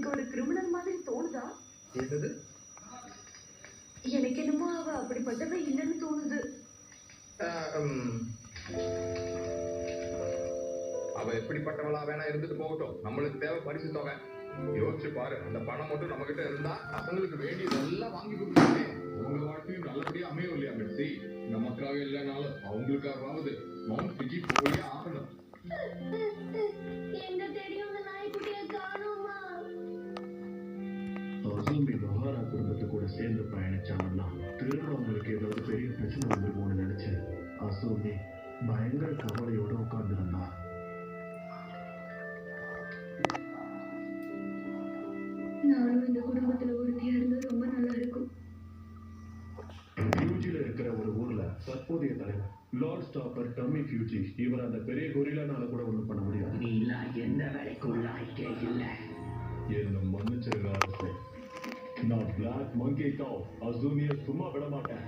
எனக்கு ஒரு கிரிமினல் மாதிரி தோணுதா? என்னது? எனக்கு என்னமோ அவ அப்படிப்பட்டவ இல்லைன்னு தோணுது. அவ எப்படிப்பட்டவளா வேணா இருந்துட்டு போகட்டும், நம்மளுக்கு தேவை பரிசு தொகை. யோசிச்சு பாரு, அந்த பணம் மட்டும் நம்ம கிட்ட இருந்தா பசங்களுக்கு வேண்டியதெல்லாம் வாங்கி கொடுத்துருமே. உங்க வாழ்க்கையும் நல்லபடியா அமையும் இல்லையா மெர்சி? நமக்காக இல்லைனாலும் அவங்களுக்காகவாவது மவுண்ட் பிஜி போயே ஆகணும். எங்க தெரியும் அந்த நாய்க்குட்டியை காணோமா? அசூமி மகாரா குடும்பத்து கூட சேர்ந்து பயணிச்சாங்கன்னா திருடுறவங்களுக்கு ஏதாவது பெரிய பிரச்சனை வந்துருமோன்னு நினைச்சு அசூமி பயங்கர கவலையோட உட்கார்ந்துருந்தா. நானும் இந்த குடும்பத்துல ஒருத்தியா இருந்தா ரொம்ப நல்லா இருக்கும். ஃபியூஜில இருக்கிற ஒரு ஊர்ல தற்போதைய தலைவர் லார்ட் ஸ்டாப்பர் டம்மி ஃபியூஜி இவர் அந்த பெரிய கொரில்லானால கூட ஒண்ணும் பண்ண முடியாது. நீ எந்த வேலைக்குள்ள ஆயிட்டே இல்ல. என்ன மன்னிச்சிருங்க அரசே, நான் பிளாக் மங்கி டாவ் அசூமிய சும்மா விட மாட்டேன்.